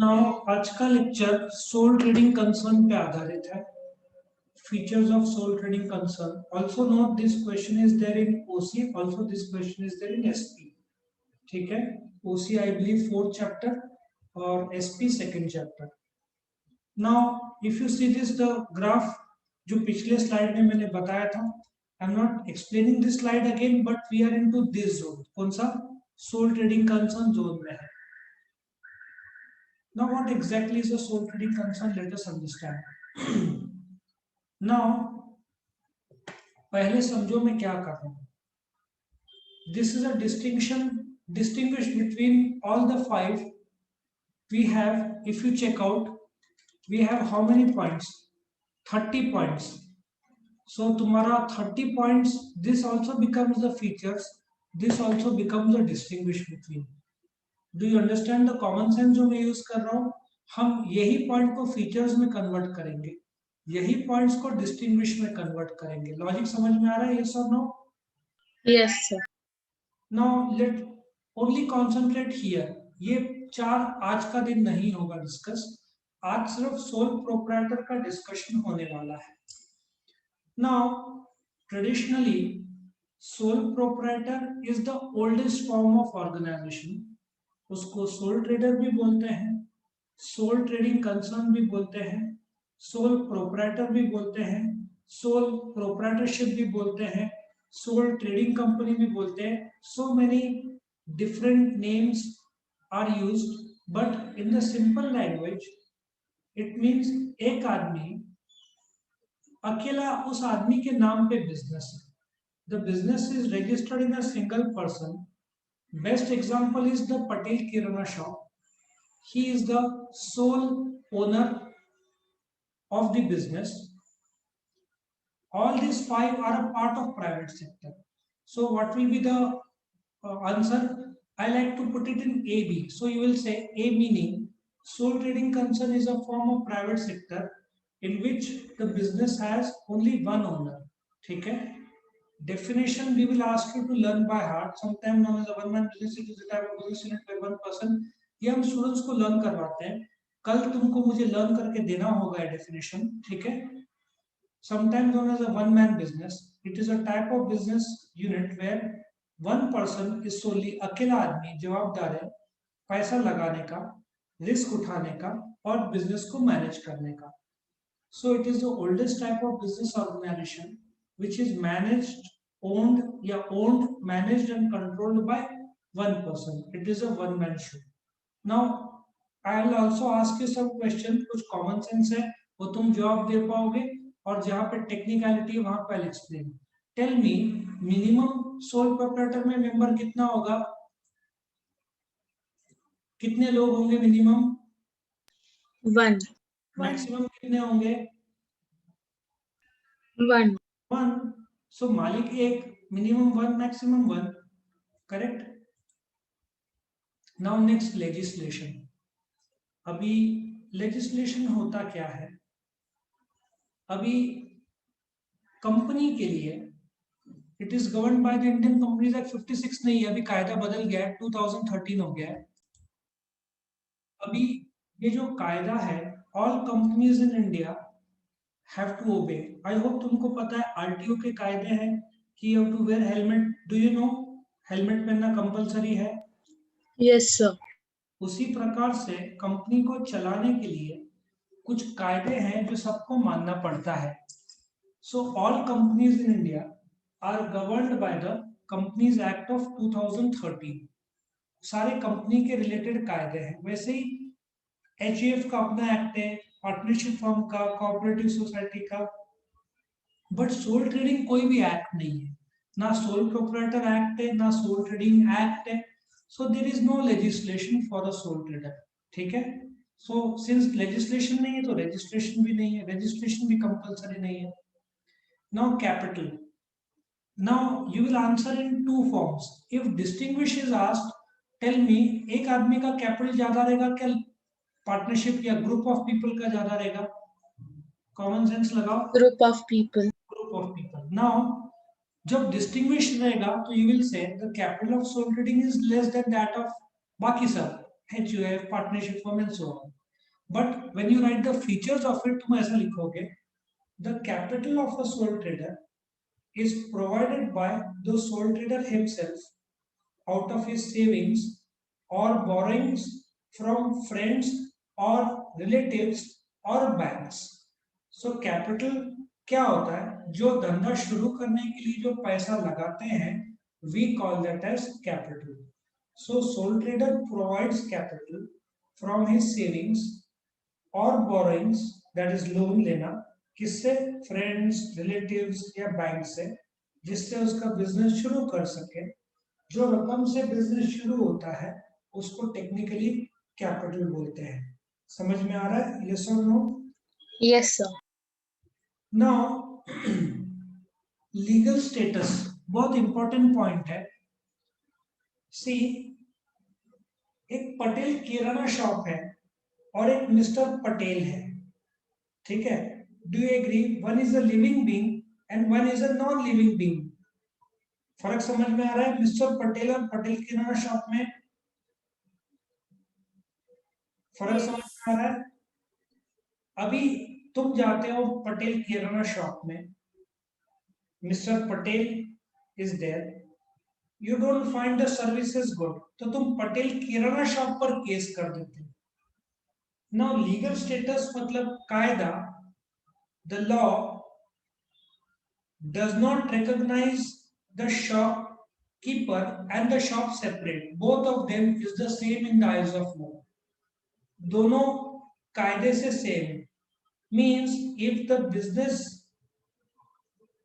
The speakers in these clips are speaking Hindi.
नाउ आज का लेक्चर सोल ट्रेडिंग कंसर्न पे आधारित है. Features of sole trading concern. Also note this question is there in OC. Also this question is there in SP. ठीक है. OC I believe fourth chapter और SP second chapter. Now if you see this the graph जो पिछले स्लाइड में मैंने बताया था, I am not explaining this slide again but we are into this zone. कौन सा? सोल ट्रेडिंग कंसर्न जोन में है. Now, what exactly is a sole trading concern? Let us understand. Now, पहले समझो मैं क्या कर रहा हूँ. This is a distinguish between all the five. We have, if you check out, we have how many points? 30 points. So तुम्हारा 30 points. This also becomes the features. This also becomes the distinguish between. Do you understand the common sense जो मैं यूज कर रहा हूँ? हम यही पॉइंट को फीचर्स में कन्वर्ट करेंगे, यही पॉइंट्स को डिस्टिंग्विश में कन्वर्ट करेंगे. लॉजिक समझ में आ रहा है? यस और no? Yes sir. Now let only concentrate here. ये चार आज का दिन नहीं होगा डिस्कस. आज सिर्फ सोल प्रोप्राइटर का डिस्कशन होने वाला है. Now traditionally sole proprietor is the oldest form of organisation. उसको सोल ट्रेडर भी बोलते हैं, सोल ट्रेडिंग कंसर्न भी बोलते हैं, सोल प्रोप्राइटर भी बोलते हैं, सोल प्रोप्राइटरशिप भी बोलते हैं, सोल ट्रेडिंग कंपनी भी बोलते हैं. So many different names are used, but in the simple language it means एक आदमी अकेला उस आदमी के नाम पे बिजनेस है. The business is registered in a single person. Best example is the Patel Kirana shop. He is the sole owner of the business. All these five are a part of private sector. So what will be the answer? I like to put it in AB. So you will say A meaning sole trading concern is a form of private sector in which the business has only one owner. ठीक है. Definition we will ask you to learn by heart. Sometimes known as a one-man business, it is a type of business unit by one person. ये हम स्टूडेंट्स को लर्न करवाते हैं. कल तुमको मुझे लर्न करके देना होगा ये डेफिनेशन. ठीक है. Sometimes known as a one-man business, it is a type of business unit where one person is solely अकेला आदमी जवाबदार है पैसा लगाने का, रिस्क उठाने का और बिजनेस को मैनेज करने का. So it is the oldest type of business organization which is managed, owned, managed and controlled by one person. It is a one-man show. Now, I will also ask you some questions. कुछ common sense है, वो तुम जवाब दे पाओगे, और जहाँ पे टेक्निकलिटी है वहाँ पे I'll explain. Tell me, minimum sole proprietor में मेंबर कितना होगा? कितने लोग होंगे मिनिमम? 1. मैक्सिमम कितने होंगे? 1. 1. So मालिक एक, minimum 1, maximum 1. Correct? Now next legislation. अभी legislation होता क्या है? अभी कंपनी के लिए it is governed by the Indian Companies Act 56 नहीं है, अभी कायदा बदल गया है, 2013 हो गया है. अभी ये जो कायदा है, all companies in India have to obey. I hope तुमको पता है RTO के कायदे हैं कि you have to wear helmet. Do you know? Helmet पहनना कंपलसरी है. Yes sir. उसी प्रकार से कंपनी को चलाने के लिए कुछ कायदे हैं जो सबको मानना पड़ता है. So all companies in India are governed by the companies act of 2013. सारे कंपनी के रिलेटेड कायदे हैं. वैसे ही HUF का अपना एक्ट है, पार्टनरशिप फर्म का, कोऑपरेटिव सोसाइटी का. बट सोल ट्रेडिंग कोई भी एक्ट नहीं है, ना सोल प्रोप्राइटर एक्ट है, ना सोल ट्रेडिंग एक्ट है. So there is no legislation for a sole trader. ठीक है. So since legislation नहीं है तो registration भी नहीं है, registration भी compulsory नहीं है. Now capital. Now you will answer in two forms. If distinguish is asked, tell me एक आदमी का capital ज्यादा रहेगा क्या पार्टनरशिप या ग्रुप ऑफ पीपल का ज्यादा रहेगा? कॉमन सेंस लगाओ. Group of people. Group of people. Now जब डिस्टिंग्विश रहेगा तो you will say the capital of sole trading is less than that of बाकी सब. HUF, partnership firm and so on. But when you write the features of it, तुम ऐसा लिखोगे, the capital of a sole trader is provided by the sole trader himself out of his savings or borrowings from friends or relatives or banks. So capital क्या होता है? जो धंधा शुरू करने के लिए जो पैसा लगाते हैं, we call that as capital. So sole trader provides capital from his savings or borrowings, that is loan लेना, किससे? फ्रेंड्स, रिलेटिव्स या बैंक से, जिससे उसका बिजनेस शुरू कर सके. जो रकम से बिजनेस शुरू होता है उसको टेक्निकली कैपिटल बोलते हैं. समझ में आ रहा है? यस और no? Yes, sir. Now legal status बहुत इंपॉर्टेंट पॉइंट है. सी, एक पटेल किराना शॉप है और एक मिस्टर पटेल है, ठीक है? Do you agree? One is a living being and one is a non living being. फर्क समझ में आ रहा है? मिस्टर पटेल और पटेल किराना शॉप में फर्क समझ में आ रहा है? अभी तुम जाते हो पटेल किराना शॉप में, Mister Patel is there, you don't find the services good, तो तुम पटेल किराना शॉप पर केस कर देते हो. नाउ लीगल स्टेटस मतलब कायदा, the law does not recognise the shopkeeper and the shop separate. Both of them is the same in the eyes of law. दोनों कायदे से same. Means if the business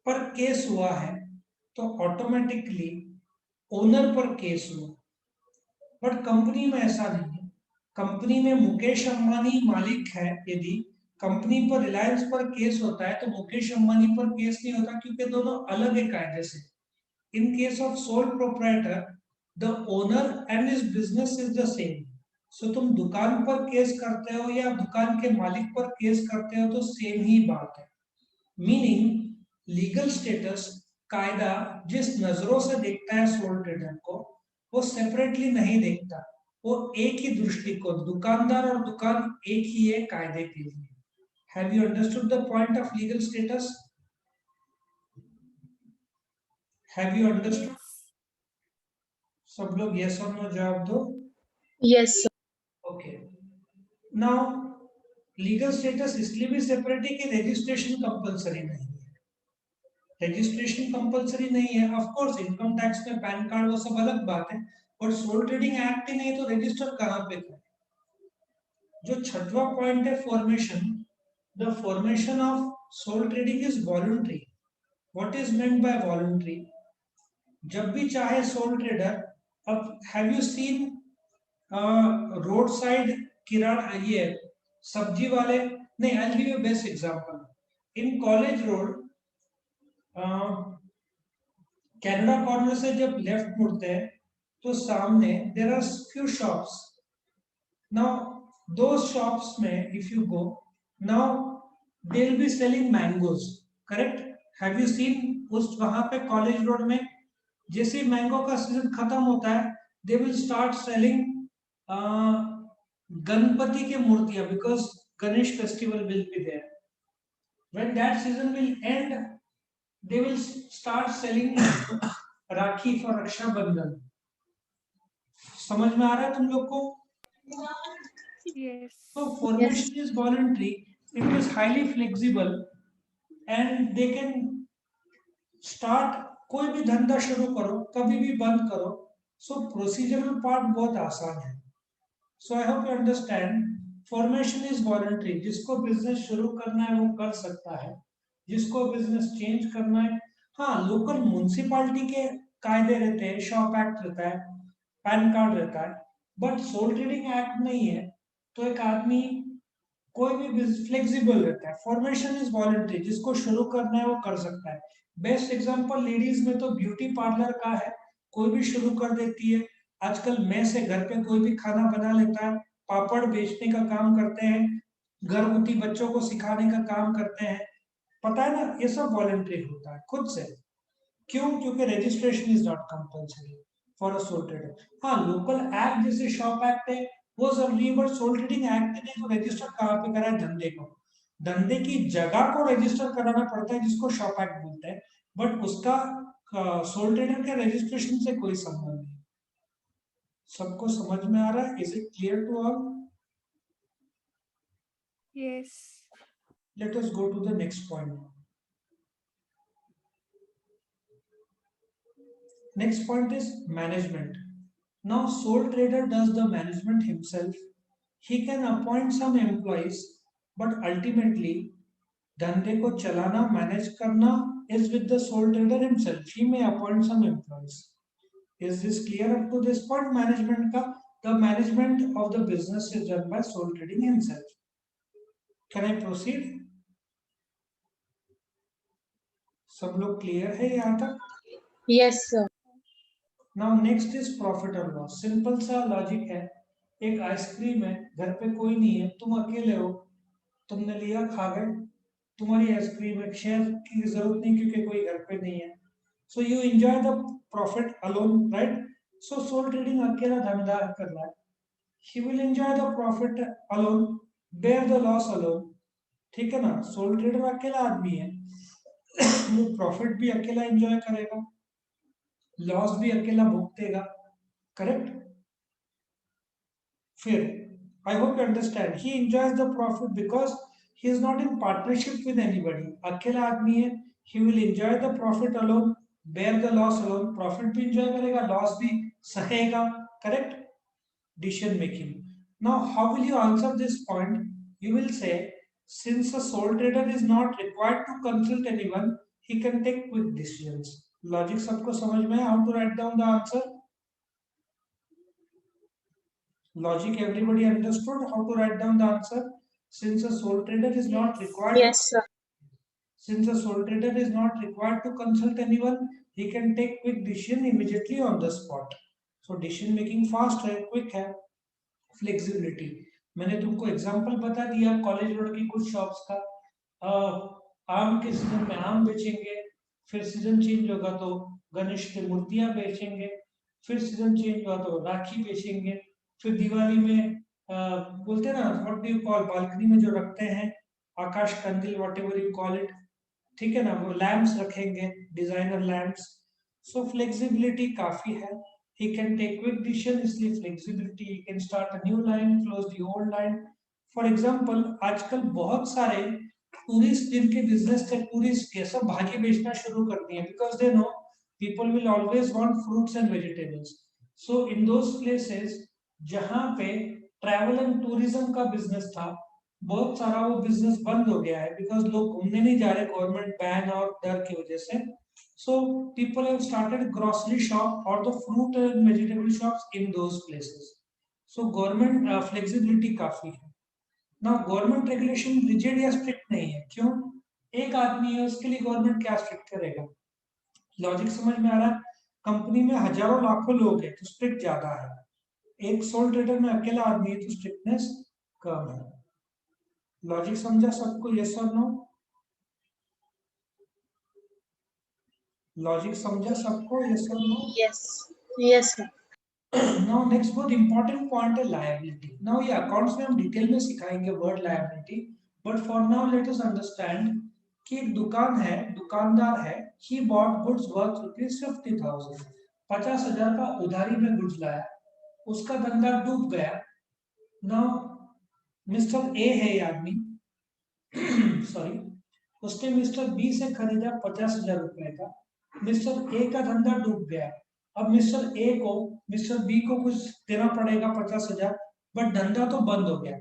पर केस हुआ है तो ऑटोमेटिकली ओनर पर केस हुआ. बट कंपनी में ऐसा नहीं है. कंपनी में मुकेश अंबानी मालिक है, यदि कंपनी पर रिलायंस पर केस होता है तो मुकेश अंबानी पर केस नहीं होता, क्योंकि दोनों अलग है कायदे से. In case of sole proprietor the owner and his business is the same. So तुम दुकान पर केस करते हो या दुकान के मालिक पर केस करते हो तो सेम ही बात है. मीनिंग लीगल स्टेटस, कायदा जिस नजरों से देखता है सोल ट्रेडर को, वो सेपरेटली नहीं देखता. वो एक ही दृष्टिकोण, दुकानदार और दुकान एक ही है कायदे के लिए. Have you understood the point of legal status? Have you understood? सब लोग यस और नो जवाब दो. Yes, sir. Okay. Now legal status इसलिए भी सेपरेट है कि रजिस्ट्रेशन कंपलसरी नहीं है. रजिस्ट्रेशन कंपलसरी नहीं है. ऑफ कोर्स इनकम टैक्स में पैन कार्ड वो सब अलग बात है, और सोल ट्रेडिंग एक्ट ही नहीं तो रजिस्टर कहां पे करें? जो छठवां पॉइंट है formation, the formation of sole trading is voluntary. What is meant by voluntary? जब भी चाहे सोल ट्रेडर, अब have you seen road side kirana, ये सब्जी वाले, नहीं, I will give you best example. In college road, Canada corner से जब लेफ्ट मुड़ते हैं तो सामने there are few shops. Now those shops में if you go, now they will be selling mangoes, correct? Have you scene उस वहां पे कॉलेज रोड में जैसे मैंगो का सीजन खत्म होता है, they will start selling Ganpati के मूर्तियां, because Ganesh festival will be there. When that season will end, they will start selling rakhi for Raksha Bandhan. समझ में आ रहा है तुम लोग को? Yes. So formation is voluntary, it is highly flexible and they can start, कोई भी धंधा शुरू करो, कभी भी बंद करो. So procedural part बहुत आसान है. So I hope you understand, formation is voluntary. जिसको बिजनेस शुरू करना है वो कर सकता है, जिसको बिजनेस चेंज करना है. हाँ, लोकल म्युनिसिपालिटी के कायदे रहते हैं, शॉप एक्ट रहता है, पैन कार्ड रहता है, बट सोल ट्रेडिंग एक्ट नहीं है, तो एक आदमी कोई भी फ्लेक्सिबल रहता है. फॉर्मेशन इज वॉलंटरी, जिसको शुरू करना है वो कर सकता है. बेस्ट एग्जांपल लेडीज में तो ब्यूटी पार्लर का है, कोई भी शुरू कर देती है. आजकल मैं से घर पे कोई भी खाना बना लेता है, पापड़ बेचने का काम करते हैं, घरगुती बच्चों को सिखाने का काम करते हैं. पता है ना, ये सब वॉलंटरी होता है खुद से. क्यों? क्योंकि registration is not compulsory for a sole trader. हाँ, लोकल एक्ट जैसे शॉप एक्ट है वो जरूरी है, बट सोल ट्रेडिंग एक्ट ने तो रजिस्टर कहाँ पे करा है? धंधे को, धंधे की जगह को रजिस्टर कराना पड़ता है, जिसको शॉप एक्ट बोलते हैं, बट उसका सोल ट्रेडर के रजिस्ट्रेशन से कोई संबंध नहीं। सबको समझ में आ रहा है? Is it clear to all? Yes. Let us go to the next point. Next point is management. Now sole trader does the management himself. He can appoint some employees, but ultimately धंधे को चलाना, मैनेज करना is with the sole trader himself. He may appoint some employees. Is this clear up to this point? Management का, the management of the business is done by sole trading himself. Can I proceed? सब लोग क्लियर है यहाँ तक? Yes, sir. Now next is profit or loss. Simple सा लॉजिक है, एक आइसक्रीम है, घर पे कोई नहीं है, तुम अकेले हो, तुमने लिया, खा गए, तुम्हारी आइसक्रीम है, शेयर की जरूरत नहीं क्योंकि कोई घर पे नहीं है, so you enjoy the profit alone, right? So sole trading अकेला धंधा कर रहा है, he will enjoy the profit alone, bear the loss alone, ठीक है ना? सोल ट्रेडर अकेला आदमी है, वो प्रॉफिट भी अकेला एंजॉय करेगा, लॉस भी अकेला भुगतेगा, करेक्ट? फिर I hope you understand, he enjoys the profit because he is not in partnership with anybody, अकेला आदमी है, he will enjoy the profit alone, bear the loss alone, profit भी एंजॉय करेगा, लॉस भी सहेगा, correct? Decision making. Now, how will you answer this point? You will say, since a sole trader is not required to consult anyone, he can take quick decisions. Logic सबको समझ में है? How to write down the answer? Logic, everybody understood how to write down the answer? Since a sole trader is not required. Yes, sir. Since a sole trader is not required to consult anyone, he can take quick decision immediately on the spot. So decision making fast है, quick है. फ्लेक्सिबिलिटी, मैंने तुमको एग्जांपल बता दिया कॉलेज रोड की कुछ शॉप्स का, आम के सीजन में आम बेचेंगे, फिर सीजन चेंज होगा तो गणेश की मूर्तियां बेचेंगे, फिर सीजन चेंज हुआ तो राखी बेचेंगे, फिर दिवाली में बोलते ना, what do you call, balcony में जो रखते हैं आकाश कंदील, व्हाटएवर यू कॉल इट, ठीक है ना, वो लैंप्स रखेंगे, डिजाइनर लैंप्स। सो फ्लेक्सिबिलिटी काफी है, he can take quick decision, इसलिए flexibility, he can start a new line, close the old line. For example, आजकल बहुत सारे टूरिस्ट जिनके बिजनेस थे, टूरिस्ट के, सब भाजी बेचना शुरू कर दिए, because they know people will always want fruits and vegetables. So in those places जहाँ पे ट्रैवल एंड टूरिज्म का बिजनेस था, बहुत सारा वो बिजनेस बंद हो गया है, बिकॉज लोग घूमने नहीं जा रहे, गवर्नमेंट बैन और डर की वजह से. So people have started grocery shop or the fruit and vegetable shops in those places. So government flexibility काफी है. Now government regulation rigid या strict नहीं है. क्यों? एक आदमी है, उसके लिए गवर्नमेंट क्या स्ट्रिक्ट करेगा? लॉजिक समझ में आ रहा है? कंपनी में हजारों लाखों लोग हैं तो स्ट्रिक्ट ज्यादा है, एक सोल ट्रेडर में अकेला आदमी है तो स्ट्रिक्टनेस कम है. लॉजिक समझा सबको? यस और नो? लॉजिक समझा सबको? यस और no? Yes. Yes, sir. Now next बहुत important point है liability. Now ये accounts में हम डिटेल में सिखाएंगे word liability, but for now let us understand कि एक दुकान है, दुकानदार है, he bought goods worth ₹50,000, 50,000 का उधारी में गुड्स लाया, उसका धंधा डूब गया. Now मिस्टर ए है ये आदमी, सॉरी, उसने मिस्टर बी से खरीदा 50,000 रुपए का, मिस्टर ए का धंधा डूब गया, अब मिस्टर ए को मिस्टर बी को कुछ देना पड़ेगा 50,000, बट धंधा तो बंद हो गया.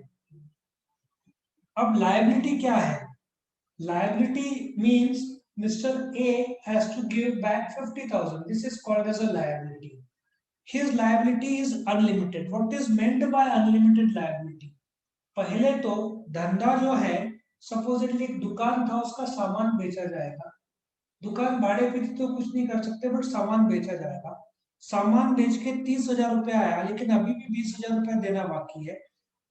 अब लायबिलिटी क्या है? Liability means Mister A has to give back 50,000. This is called as a liability. His liability is unlimited. What is meant by unlimited liability? पहले तो धंधा जो है, सपोजिटली एक दुकान था, उसका सामान बेचा जाएगा, दुकान भाड़े पे थी तो कुछ नहीं कर सकते, बट सामान बेचा जाएगा, सामान बेच के 30,000 रुपए आया, लेकिन अभी भी 20,000 रुपए देना बाकी है.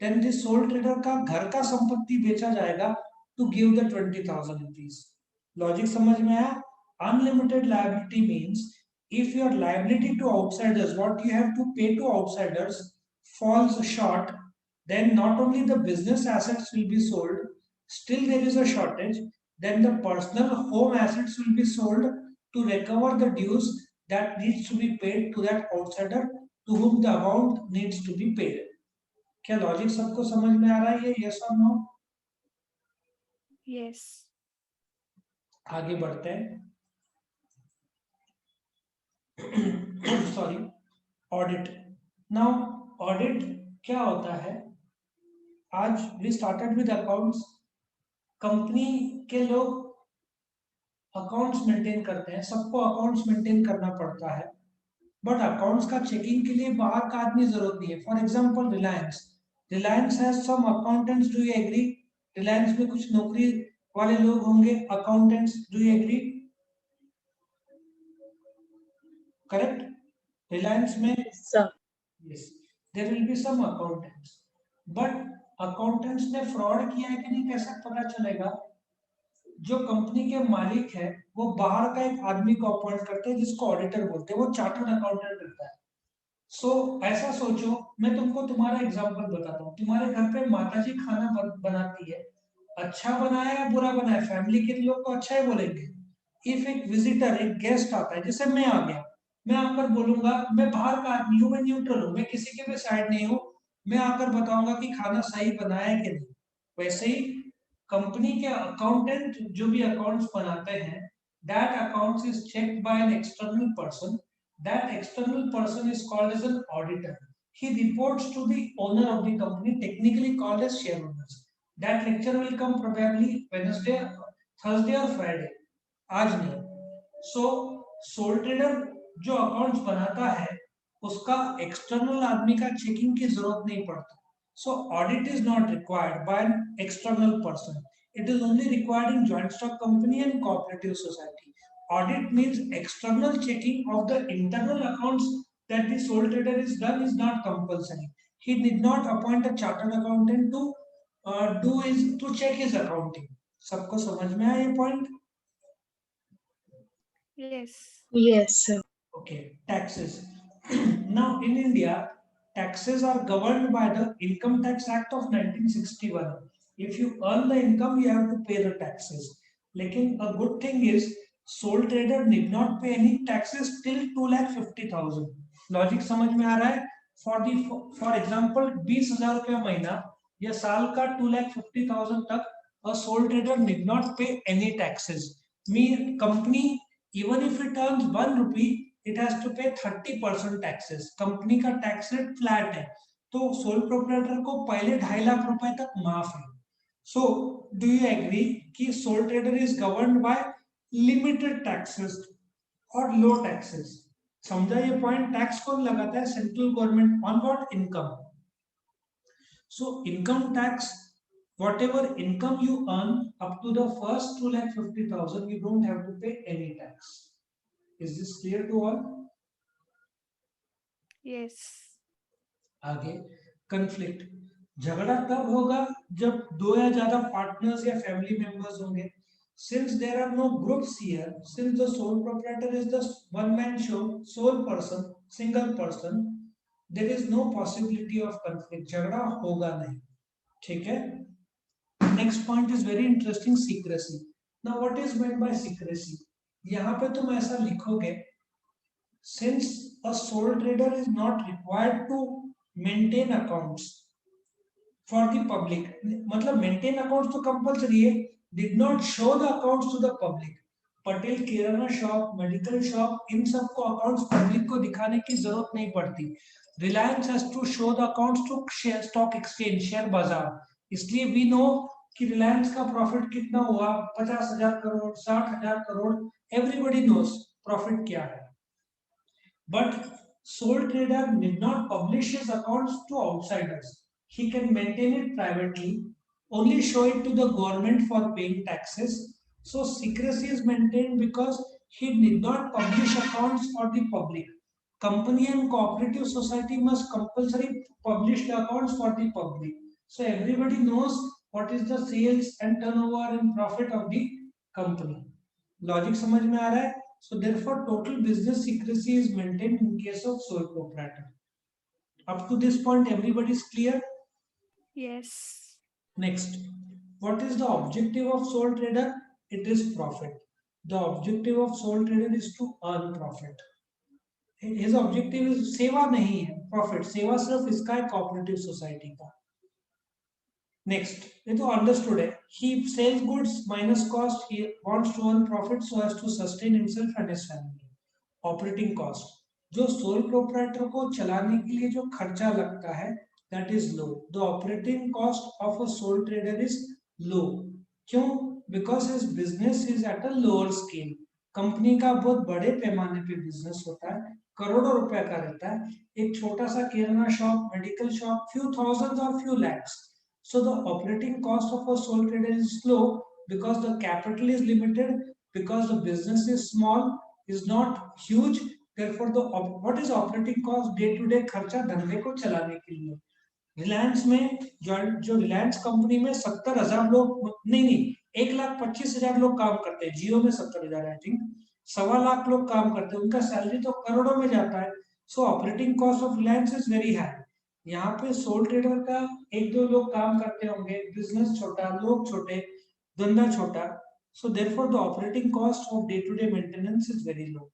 देन दिस सोल ट्रेडर का घर का संपत्ति बेचा जाएगा to give the 20,000 rupees. Logic समझ में आया? Unlimited liability means if your liability to outsiders, what you have to pay to outsiders falls short, then not only the business assets will be sold, still there is a shortage, then the personal home assets will be sold to recover the dues that needs to be paid to that outsider to whom the amount needs to be paid. क्या लॉजिक सबको समझ में आ रहा है ये, यस और नो? Yes. आगे बढ़ते हैं. Sorry, audit. नाउ ऑडिट क्या होता है? आज we started with accounts. Company के लोग अकाउंट्स मेंटेन करते हैं, सबको अकाउंट्स मेंटेन करना पड़ता है, बट अकाउंट्स का चेकिंग के लिए बाहर का आदमी जरूरत नहीं है. For example Reliance has some accountants. Do you agree? Reliance में कुछ नौकरी वाले लोग होंगे, accountants. Do you agree? Correct? Reliance में Sir. yes, there will be some accountants, but accountants ने फ्रॉड किया है कि नहीं कैसे पता चलेगा? जो कंपनी के मालिक है वो बाहर का एक आदमी को अपॉइंट करते हैं जिसको ऑडिटर बोलते हैं, वो चार्टर्ड अकाउंटेंट रहता है. सो ऐसा सोचो, मैं तुमको तुम्हारा एग्जांपल बताता हूँ. तुम्हारे घर पे माताजी खाना बनाती है, अच्छा बनाया या बुरा बनाया, फैमिली के लोग को अच्छा ही बोलेंगे. इफ एक विजिटर, एक गेस्ट आता है, जैसे मैं आ गया, मैं आकर बोलूंगा, मैं बाहर का आदमी हूँ, मैं न्यूट्रल हूँ, मैं किसी के भी साइड नहीं हूँ, मैं आकर बताऊंगा कि खाना सही बनाया है कि नहीं. वैसे ही कंपनी के अकाउंटेंट जो भी अकाउंट्स बनाते हैं, that accounts is checked by an external person. That external person is called as an auditor. He reports to the owner of the company, technically called as shareholders. That lecture will come probably Wednesday, Thursday or Friday. आज नहीं. So sole trader जो अकाउंट्स बनाता है उसका एक्सटर्नल आदमी का चेकिंग की जरूरत नहीं पड़ती. So audit is not required by an external person. It is only required in joint stock company and cooperative society. Audit means external checking of the internal accounts that the sole trader is done is not compulsory. He did not appoint a chartered accountant to check his accounting. सबको समझ में आया ये point? Yes. Yes, sir. Okay, taxes. Now in India, taxes are governed by the Income Tax Act of 1961. If you earn the income, you have to pay the taxes. लेकिन a good thing is sole trader need not pay any taxes till 2,50,000. Logic समझ में आ रहा है? फॉर एग्जांपल 20,000 रुपया महीना या साल का 2,50,000 तक a sole trader need not pay any taxes. Company, even if it earns 1 rupee, it has to pay 30% taxes. Company का टैक्स रेट फ्लैट है, तो सोल प्रोप्राइटर को पहले 2.5 लाख रुपए तक माफ है. So do you agree कि sole trader is governed by limited taxes or low taxes? समझा ये पॉइंट? टैक्स कौन लगाता है? Central government. On what? Income. So income tax, whatever income you earn up to the first 2,50,000, you don't have to pay any tax. Is this clear to all? Yes. आगे, conflict. झगड़ा तब होगा जब दो या ज्यादा पार्टनर्स या फैमिली मेंबर्स होंगे. Since there are no groups here, since the sole proprietor is the one man show, sole person, single person, there is no possibility of conflict. झगड़ा होगा नहीं. ठीक है? Next point is very interesting, secrecy. Now what is meant by secrecy? यहाँ पे तुम ऐसा लिखोगे, since a sole trader is not required to maintain accounts for the public, मतलब maintain accounts तो compulsory है, did not show the accounts to the public. Patel kirana shop, medical shop, इन सब को अकाउंट्स पब्लिक को दिखाने की जरूरत नहीं पड़ती. Reliance has to show the accounts to stock exchange, share बाजार. इसलिए वी नो कि रिलायंस का प्रॉफिट कितना हुआ, 50,000 crore, 60,000 crore. Everybody knows profit क्या है. But sole trader did not publish his accounts to outsiders. He can maintain it privately, only show it to the government for paying taxes. So secrecy is maintained because he did not publish accounts for the public. Company and cooperative society must compulsory publish the accounts for the public. So everybody knows what is the sales and turnover and profit of the company. Logic समझ में आ रहा है? So therefore total business secrecy is maintained in case of sole proprietor. Up to this point, everybody is clear? Yes. Next, what is the objective of sole trader? It is profit. The objective of sole trader is to earn profit. His objective is सेवा नहीं है, profit. सेवा सिर्फ इसका है cooperative society का. Next, ये तो understood है. He sells goods minus cost. He wants to earn profit so as to sustain himself and his family. Operating cost, जो sole proprietor को चलाने के लिए जो खर्चा लगता है, that is low. The operating cost of a sole trader is low. क्यों? Because his business is at a lower scale. Company का बहुत बड़े पैमाने पे बिजनेस होता है, करोड़ों रुपए का रहता है. एक छोटा सा kirana shop, medical shop, few thousands or few lakhs. So the operating cost of a sole trader is low because the capital is limited, because the business is small, is not huge. Therefore, what is operating cost? Day to day खर्चा धंधे को चलाने के लिए. रिलायंस में जो रिलायंस कंपनी में 70,000 लोग नहीं 1,25,000 लोग काम करते हैं. जियो में 70,000 आई थिंक, 1.25 लाख लोग काम करते हैं. उनका सैलरी तो करोड़ों में जाता है. सो operating cost of Reliance is very high. यहाँ पे सोल ट्रेडर का 1-2 लोग काम करते होंगे, बिजनेस छोटा, लोग छोटे, धंधा छोटा. So therefore the operating cost of day to day maintenance is very low.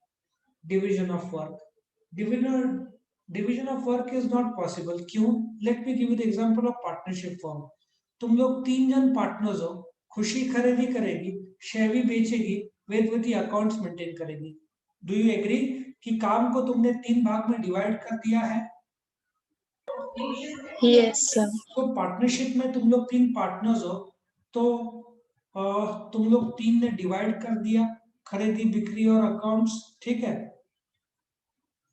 Division of work, division of work is not possible. क्यों? Let me give you the example of partnership form. तुम लोग 3 जन पार्टनर्स हो. खुशी खरीदी करेगी, शेवी बेचेगी, वेदवती अकाउंट्स मेंटेन करेगी. डू यू एग्री कि काम को तुमने 3 भाग में डिवाइड कर दिया है? Yes, sir. तो पार्टनरशिप में तुम लोग 3 पार्टनर्स हो, तो तुम लोग 3 ने डिवाइड कर दिया खरीदी, बिक्री और अकाउंट्स. ठीक है.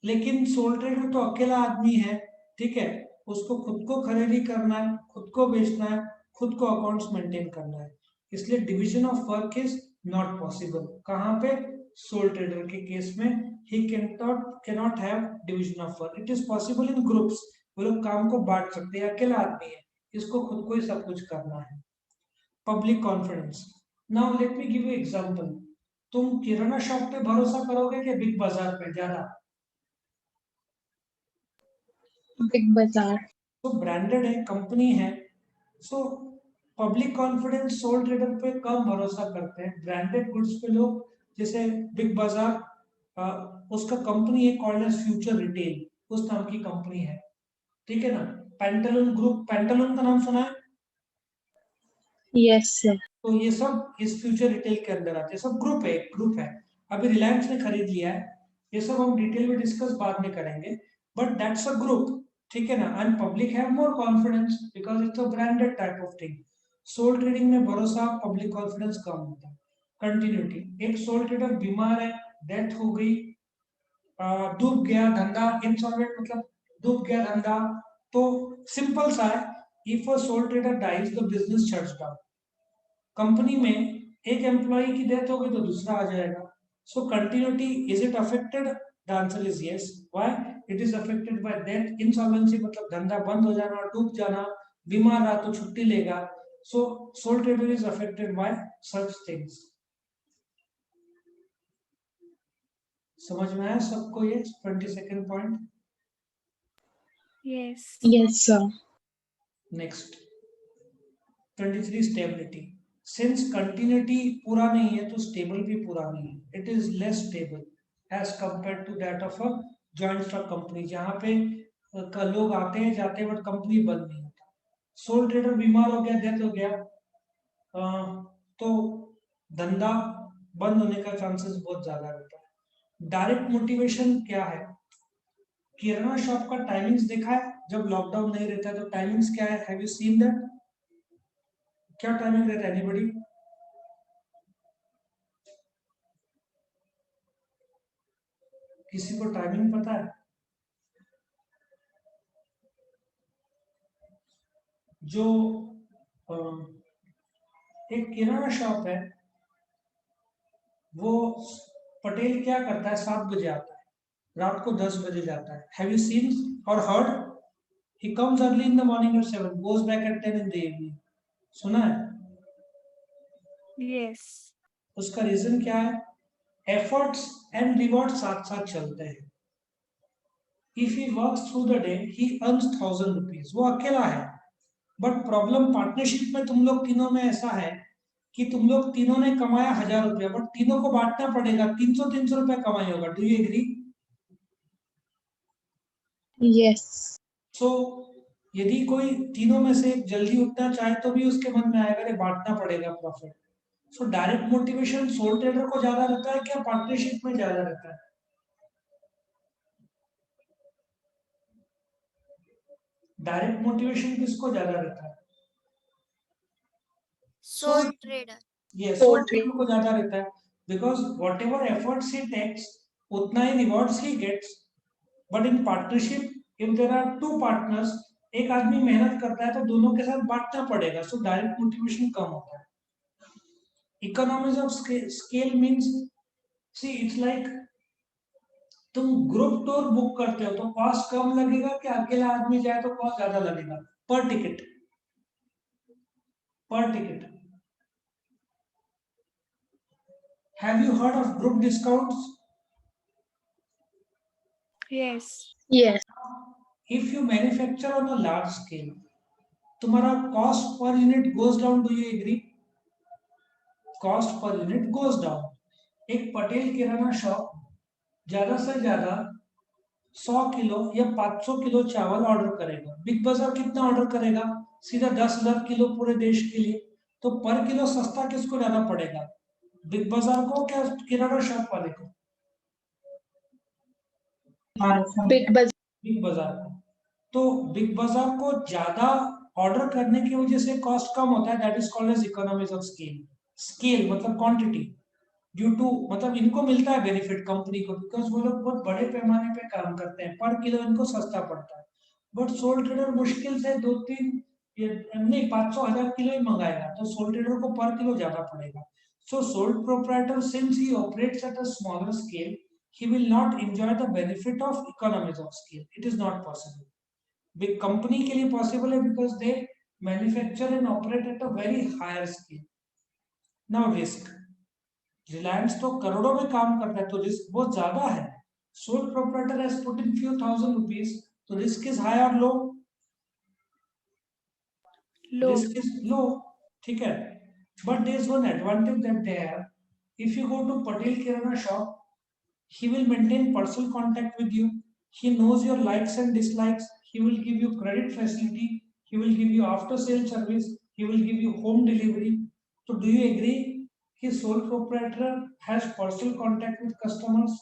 लेकिन सोल ट्रेडर तो अकेला आदमी है. ठीक है. उसको खुद को खरीदी करना है, खुद को बेचना है, खुद को अकाउंट्स मेंटेन करना है. इसलिए division of work is not possible. कहां पे? सोल ट्रेडर के केस में ही cannot have division of work. It is possible in groups. वो लोग काम को बांट सकते हैं. अकेला आदमी है, इसको खुद को ही सब कुछ करना है. Public confidence. Now let me give you example. तुम किराना शॉप पे भरोसा करोगे कि बिग बाजार पे ज्यादा? Big Bazaar. तो ब्रांडेड है, कंपनी है. So public confidence soul trader पे कम भरोसा करते हैं. ब्रांडेड गुड्स पे लोग, जैसे बिग बाजार, उसका कंपनी है कॉल्ड एज फ्यूचर रिटेल, उस नाम की कंपनी है. ठीक है ना. पेंटालून ग्रुप, पेंटालून का नाम सुना है? Yes, sir. तो ये सब इस फ्यूचर रिटेल के अंदर आते हैं. सब ग्रुप है. अभी रिलायंस ने खरीद लिया है. ये सब हम डिटेल में डिस्कस बाद में करेंगे, बट दैट्स अ ग्रुप. ठीक है ना. And public have more confidence because it's a branded type of thing. Sole trading में भरोसा, पब्लिक कॉन्फिडेंस कम होता है. कंटिन्यूटी. एक सोल ट्रेडर बीमार है, डेथ हो गई, डूब गया धंधा, इंसॉल्वेंट मतलब डूब गया धंधा, तो सिंपल सा है. If a sole trader dies the business shuts down. Company में एक एम्प्लॉय की डेथ हो गई तो दूसरा आ जाएगा. So continuity, is it affected? The answer is yes. Why? It is affected by death. Insolvency मतलब धंधा बंद हो जाना, डूब जाना. बीमार रहा तो छुट्टी लेगा. So sole trader is affected by such things. समझ में आया सबको ये 22nd point? Yes. Yes, sir. Next 23 stability. Since continuity पूरा नहीं है तो स्टेबल भी पूरा नहीं है. It is less stable as compare to that of a joint stock company, जहां पे लोग आते हैं जाते हैं बट कंपनी बंद नहीं होता. सोल ट्रेडर बीमार हो गया, डेथ हो गया, तो धंधा बंद होने का चांसेस बहुत ज्यादा रहता है. डायरेक्ट मोटिवेशन क्या है? किराना शॉप का टाइमिंग्स देखा है? जब लॉकडाउन नहीं रहता है तो टाइमिंग्स क्या है? Have you seen that? क्या टाइमिंग रहता है? एनीबॉडी? किसी को टाइमिंग पता है? जो एक किराना शॉप है, वो पटेल क्या करता है? 7 बजे आता है, रात को 10 बजे जाता है. हैव यू सीन और heard? He comes early in the morning at 7, goes back at 10 in the evening. सुना है? Yes. उसका रीजन क्या है? एफर्ट्स एंड रिवॉर्ड साथ साथ चलते हैं. If he works through the day, he earns 1,000 rupees. वो अकेला है, बट प्रॉब्लम पार्टनरशिप में तुम लोग तीनों में ऐसा है कि तुम लोग तीनों ने कमाया 1,000 रुपया, बट तीनों को बांटना पड़ेगा, 300 रुपया कमाई होगा. Do you agree? Yes. So यदि कोई तीनों में से एक जल्दी उठना चाहे तो भी उसके मन में आएगा, अरे बांटना पड़ेगा profit. So direct motivation soul trader को ज्यादा रहता है क्या पार्टनरशिप में ज्यादा रहता है? डायरेक्ट मोटिवेशन किसको ज्यादा रहता है? Sole trader. ये Soul सोल ट्रेडर को ज्यादा रहता है, because whatever efforts he takes उतना ही rewards he gets. But in partnership if there are two partners, एक आदमी मेहनत करता है तो दोनों के साथ बांटना पड़ेगा, सो डायरेक्ट मोटिवेशन कम होता है. Economies of scale means, see it's like तुम ग्रुप टूर बुक करते हो तो कॉस्ट कम लगेगा कि अकेला आदमी जाए तो कॉस्ट ज्यादा लगेगा पर टिकट? पर ticket. Have you heard of group discounts? Yes. Yes. If you manufacture on a large scale, तुम्हारा cost per unit goes down. Do you agree? Cost per unit goes down. एक पटेल किराना शॉप ज्यादा से ज्यादा 100 किलो या 500 किलो चावल ऑर्डर करेगा. बिग बाजार कितना ऑर्डर करेगा? सीधा 10,000 किलो पूरे देश के लिए. तो पर किलो सस्ता किसको ज्यादा पड़ेगा, बिग बाजार को क्या किराना शॉप वाले को? Big Bazaar. बिग बाजार को. तो बिग बाजार को ज्यादा ऑर्डर करने की वजह से कॉस्ट कम होता है. That is called as economies of scale. Scale मतलब क्वांटिटी, ड्यू टू मतलब इनको मिलता है बेनिफिट कंपनी को, बिकॉज वो लोग बहुत बड़े पैमाने पे काम करते हैं, पर किलो इनको सस्ता पड़ता है. बट सोल ट्रेडर मुश्किल से 2-3 नहीं 500,000 किलो ही मंगाएगा, तो सोल ट्रेडर को पर किलो ज्यादा पड़ेगा. So sole proprietor since he operates at a smaller scale, he will not enjoy the benefit of economies of scale. It is not possible. Big company के लिए possible है because they manufacture and operate at a very higher scale. Now risk. Reliance तो करोड़ों में काम करता है तो रिस्क बहुत ज्यादा है. Sole proprietor has put in few thousand rupees, तो risk is high or low? Low. Risk is low. ठीक है. But there is one advantage that they have. If you go to Patel Kirana shop, he will maintain personal contact with you. He knows your likes and dislikes. He will give you credit facility. He will give you after sale service. He will give you home delivery. So do you agree कि sole proprietor has personal contact with customers?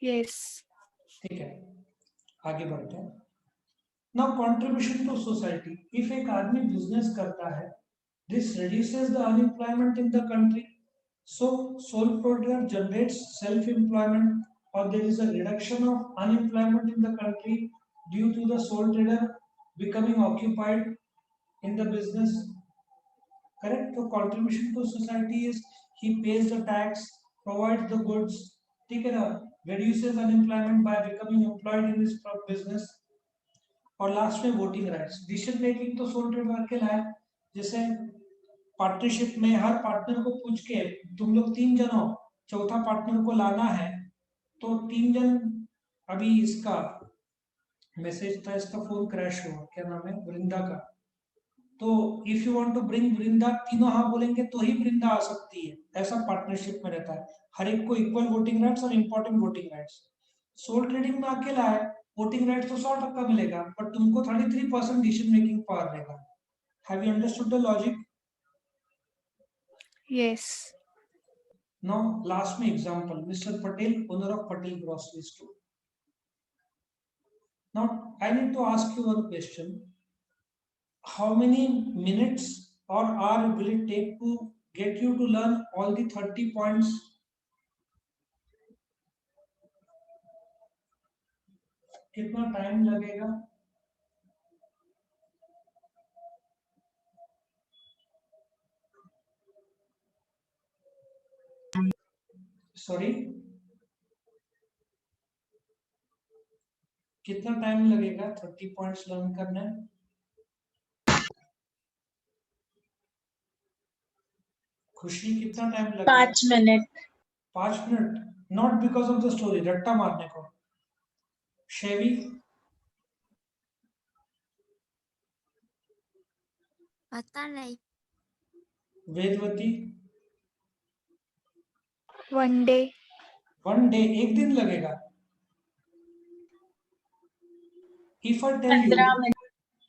Yes. ठीक है, आगे बढ़ते हैं. Now contribution to society. If एक आदमी business करता है, this reduces the unemployment in the country. So sole proprietor generates self-employment, or there is a reduction of unemployment in the country due to the sole trader becoming occupied in the business. Correct? So contribution to society is he pays the tax, provides the goods, ठीक है ना, reduces unemployment by becoming employed in his business. और लास्ट में वोटिंग राइट्स. डिसीजन मेकिंग तो सोल ट्रेडर अकेला है. जैसे पार्टनरशिप में हर पार्टनर को पूछ के तुम लोग 3 जन हो, चौथा पार्टनर को लाना है, तो 3 जन. अभी इसका मैसेज था, इसका फोन क्रैश हुआ, क्या नाम है, वृंदा का. तो if you want to bring Vrinda, तीनों हाँ बोलेंगे तो ही वृंदा आ सकती है. ऐसा पार्टनरशिप में रहता है, हर एक को इक्वल वोटिंग राइट्स और important voting rights. Sole trading में अकेला है, वोटिंग राइट्स तो 100% मिलेगा, बट तुमको 33% डिसीजन मेकिंग पावर रहेगा. Have you understood the logic? Yes. Now, last me example, Mr. Patel, owner of Patel Grocery Store. Now, I need to ask you one question. How many minutes or hour will it take to get you to learn all the 30 points? कितना टाइम लगेगा? सॉरी, कितना टाइम लगेगा 30 पॉइंट्स लर्न करने? खुशी, कितना टाइम लगेगा? 5 minutes. 5 minute. Not because of the story, रट्टा मारने को। शेवी, पता नहीं। Vedvati, One day. One day, एक दिन लगेगा। If I tell you 15 minute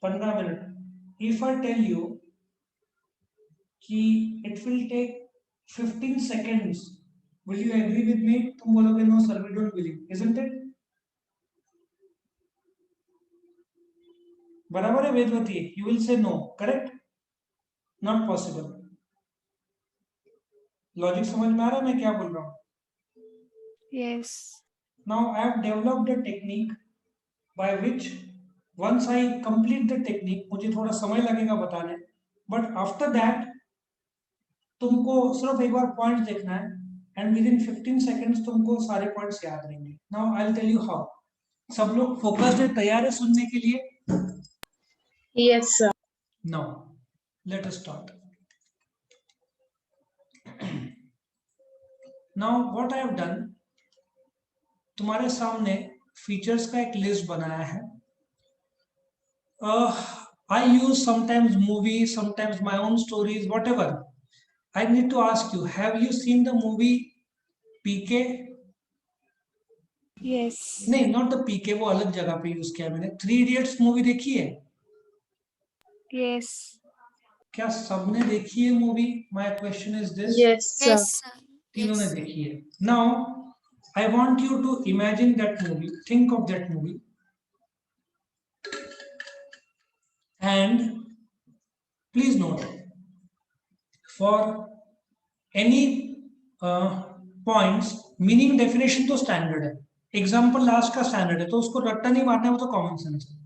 15 minute, if I tell you कि it will take 15 seconds, will you agree with me? तुम बोलोगे no sir, we don't believe, isn't it? बराबर है Vedvati, you will say no, correct? Not possible. Logic समझ में आ रहा है मैं क्या बोल रहा हूँ? Yes. Now I have developed a technique by which once I complete the technique, मुझे थोड़ा समय लगेगा बताने, but after that तुमको सिर्फ एक बार पॉइंट देखना है and within 15 seconds तुमको सारे पॉइंट्स याद रहेंगे. Now I'll tell you how. सब लोग फोकस्ड है, तैयार है सुनने के लिए? yes sir Now let us start. Now what I have done, तुम्हारे सामने फीचर्स का एक लिस्ट बनाया है. I use sometimes movies, sometimes my own stories, whatever. I need to ask you, have you seen the movie PK? Yes. नहीं, not the PK, वो अलग जगह पे यूज किया मैंने. 3 Idiots मूवी देखी है? Yes. क्या सबने देखी है movie? My question is this. yes sir Yes sir. तीनों ने Yes. देखी है. Now I want you to imagine that movie, think of that movie, and please note, for any points, meaning definition तो standard है, example last का standard है, तो उसको रट्टा नहीं मारना है, वो तो common sense है.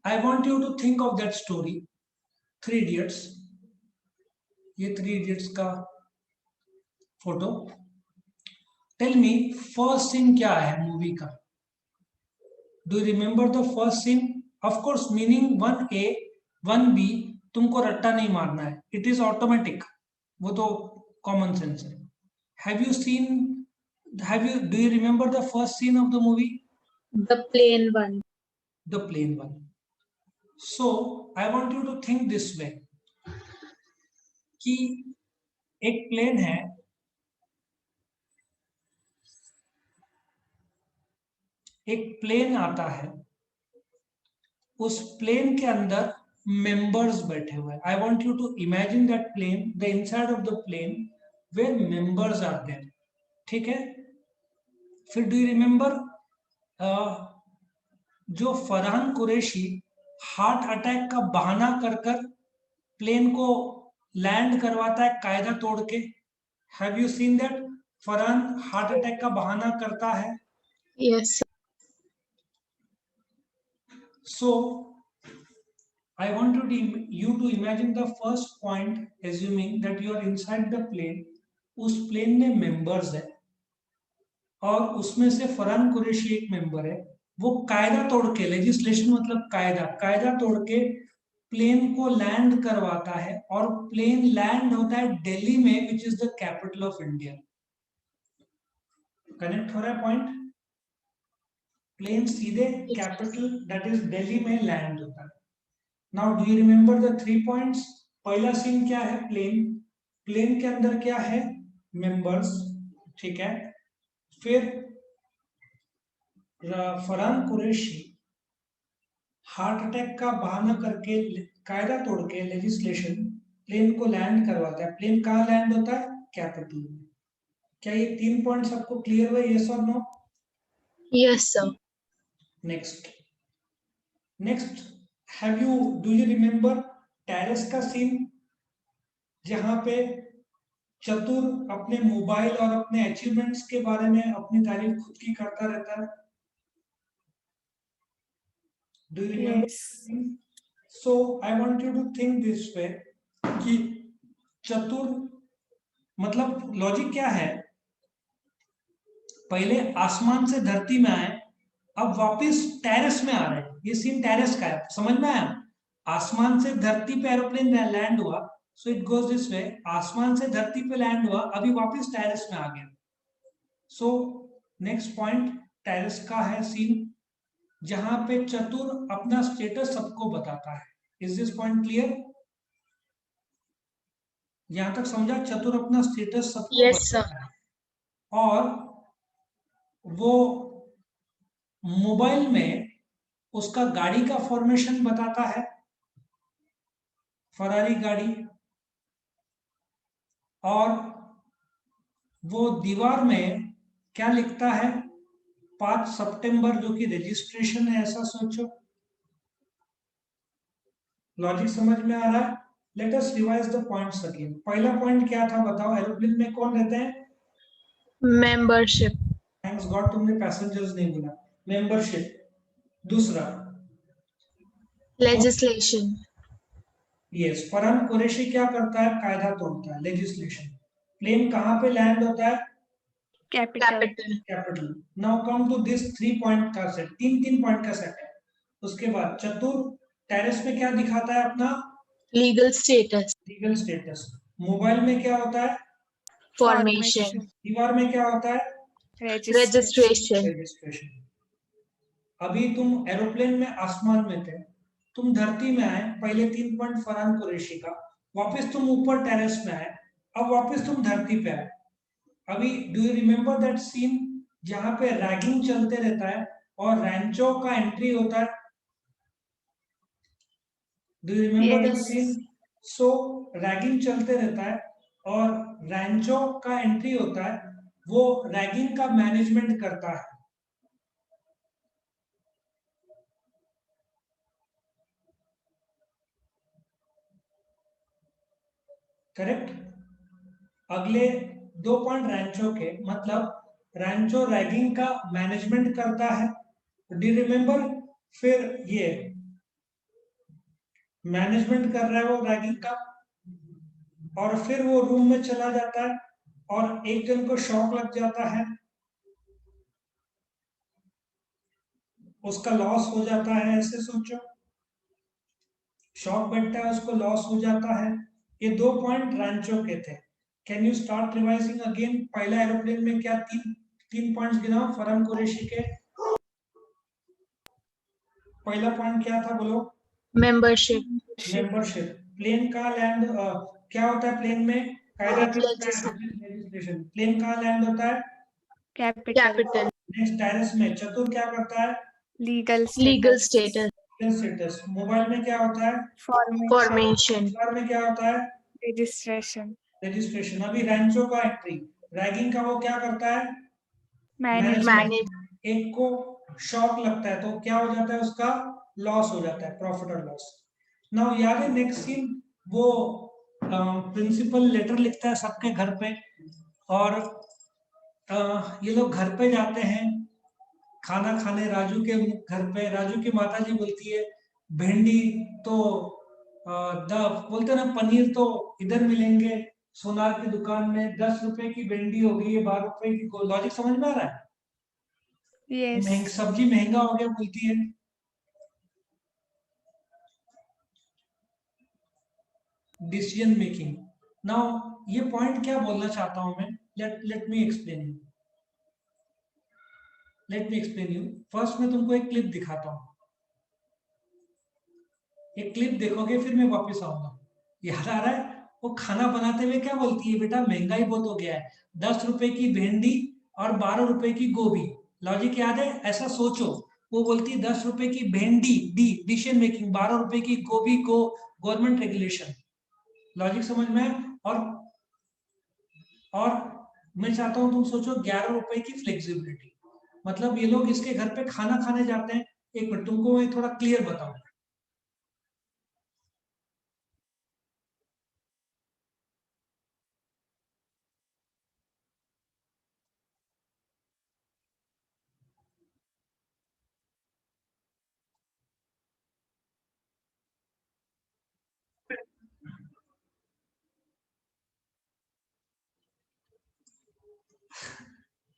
I want you to think of that story, 3 Idiots. ये 3 Idiots का photo. Tell me first scene क्या है मूवी का? Do you remember the first scene? Of course, meaning 1A, 1B, तुमको रट्टा नहीं मारना है. It is automatic. वो तो common sense है. Do you remember the first scene of the movie? the plain one The plain one. So I want you to think this way कि एक प्लेन है, एक प्लेन आता है, उस प्लेन के अंदर मेंबर्स बैठे हुए हैं. I want you to imagine that plane, the inside of the plane where members are there. ठीक है? फिर डू यू रिमेंबर जो फरहान कुरैशी हार्ट अटैक का बहाना कर कर प्लेन को लैंड करवाता है कायदा तोड़ के? Have you seen that? Farhan heart attack का बहाना करता है. yes sir So I want you to imagine the first point, assuming that you are inside the plane. उस प्लेन में मेंबर्स है और उसमें से फरहान कुरैशी एक मेंबर है. वो कायदा तोड़ के, लेजिस्लेशन मतलब कायदा तोड़ के प्लेन को लैंड करवाता है और प्लेन लैंड होता है दिल्ली में, which is the capital of India. Connect हो रहा है पॉइंट? प्लेन सीधे कैपिटल दैट इज दिल्ली में लैंड होता है. Now do you remember the 3 points? पहला सीन क्या है? प्लेन के अंदर क्या है? मेंबर्स. ठीक है? फिर फरहान कुरैशी हार्ट अटैक का बहाना करके कायदा तोड़ के लेजिस्लेशन प्लेन को लैंड करवाता है. प्लेन कहाँ लैंड होता है? कैपिटल में. क्या ये 3 पॉइंट सबको क्लियर हुए? यस और no? yes sir next do you remember terrace का सीन, जहां पे चतुर अपने मोबाइल और अपने अचीवमेंट्स के बारे में अपनी तारीफ खुद की करता रहता है? Do you remember? Yes. So I want you to think this way कि चतुर मतलब लॉजिक क्या है? पहले आसमान से धरती में आए, अब वापस टेरेस में आ रहे हैं. ये सीन टेरेस का है, समझ में आया? आसमान से धरती पे एरोप्लेन लैंड हुआ, so it goes this way. आसमान से धरती पे लैंड हुआ, अभी वापस टेरेस में आ गया. सो नेक्स्ट पॉइंट टेरेस का है सीन, जहां पे चतुर अपना स्टेटस सबको बताता है। Is this point clear? यहां तक समझा? चतुर अपना स्टेटस सबको Yes, sir. बताता है और वो मोबाइल में उसका गाड़ी का फॉर्मेशन बताता है, फरारी गाड़ी, और वो दीवार में क्या लिखता है? 5 सितंबर, जो कि रजिस्ट्रेशन है, ऐसा सोचो। लॉजिक समझ में आ रहा है? Let us revise the points again. पहला पॉइंट क्या था बताओ? एरोप्लेन में कौन रहते हैं? Membership. थैंक्स गॉड तुमने पैसेंजर्स नहीं बोला, मेंबरशिप। दूसरा, Legislation. यस, फरहान कुरैशी क्या करता है? कायदा तोड़ता है, लेजिस्लेशन। प्लेन कहां पे लैंड होता है? Capital. Capital. Capital. Now come to this 3 point का सेट, 3 पॉइंट का सेट है। उसके बाद चतुर टेरेस में क्या दिखाता है? अपना Legal status. Legal status. Mobile में क्या होता है? Formation. दीवार में क्या होता है? Registration. रजिस्ट्रेशन। अभी तुम एरोप्लेन में आसमान में थे, तुम धरती में आए, पहले 3 पॉइंट फरहान कुरैशी का, वापस तुम ऊपर टेरेस में आए, अब वापस तुम धरती पे आए। अभी do you remember that scene जहां पे रैगिंग चलते रहता है और रैंचो का एंट्री होता है? Do you remember that Yes. Scene? So ragging चलते रहता है और रैंचो का एंट्री होता है, वो रैगिंग का मैनेजमेंट करता है। करेक्ट? अगले 2 पॉइंट रैंचो के, मतलब रैंचो रैगिंग का मैनेजमेंट करता है। Do you remember? फिर ये मैनेजमेंट कर रहा है वो रैगिंग का, और फिर वो रूम में चला जाता है और एक जन को शॉक लग जाता है, उसका लॉस हो जाता है, ऐसे सोचो। शॉक बैठता है, उसको लॉस हो जाता है। ये 2 पॉइंट रैंचो के थे। Can you start revising again? पहला एरोप्लेन में क्या तीन पॉइंट्स गिनाओ फरहान कुरैशी के। पहला पॉइंट क्या था बोलो? Membership. मेंबरशिप। प्लेन का लैंड क्या होता है? प्लेन में कायदा क्या होता है? Legislation. लेजिस्लेशन। प्लेन कहाँ लैंड होता है? Capital. Capital. नेक्स्ट, टेरेस में चतुर क्या करता है? Legal Legal status. status. Status. Mobile में क्या होता है? Formation. Formation. दीवार में क्या होता है? Registration. रजिस्ट्रेशन। अभी रैंचो का एंट्री, रैगिंग का वो क्या करता है? Management. Manage. एक को शॉक लगता है तो क्या हो जाता है? उसका लॉस हो जाता है, प्रॉफिट और लॉस। नाउ याद है नेक्स्ट सीन, वो प्रिंसिपल लेटर लिखता है सबके घर पे, और ये लोग घर पे जाते हैं खाना खाने राजू के घर पे। राजू की माता जी बोलती है भिंडी तो बोलते ना पनीर तो इधर मिलेंगे सोनार की दुकान में, 10 रुपए की भिंडी हो गई है 12 रुपए की। लॉजिक समझ में आ रहा है? Yes. सब्जी महंगा हो गया बोलती है। Decision making. नाउ ये पॉइंट क्या बोलना चाहता हूं मैं, let me explain you. First मैं तुमको एक क्लिप दिखाता हूं। ये क्लिप देखोगे फिर मैं वापस आऊंगा। याद आ रहा है? वो खाना बनाते हुए क्या बोलती है? बेटा महंगाई बहुत हो गया है, 10 रुपए की भिंडी और 12 रुपए की गोभी। लॉजिक याद है? ऐसा सोचो, वो बोलती है 10 रुपए की भिंडी, डिसीजन मेकिंग, 12 रुपए की गोभी को गवर्नमेंट रेगुलेशन। लॉजिक समझ में? और मैं चाहता हूं तुम सोचो 11 रुपए की फ्लेक्सिबिलिटी, मतलब ये लोग इसके घर पे खाना खाने जाते हैं। एक मिनट तुमको मैं थोड़ा क्लियर बताऊं।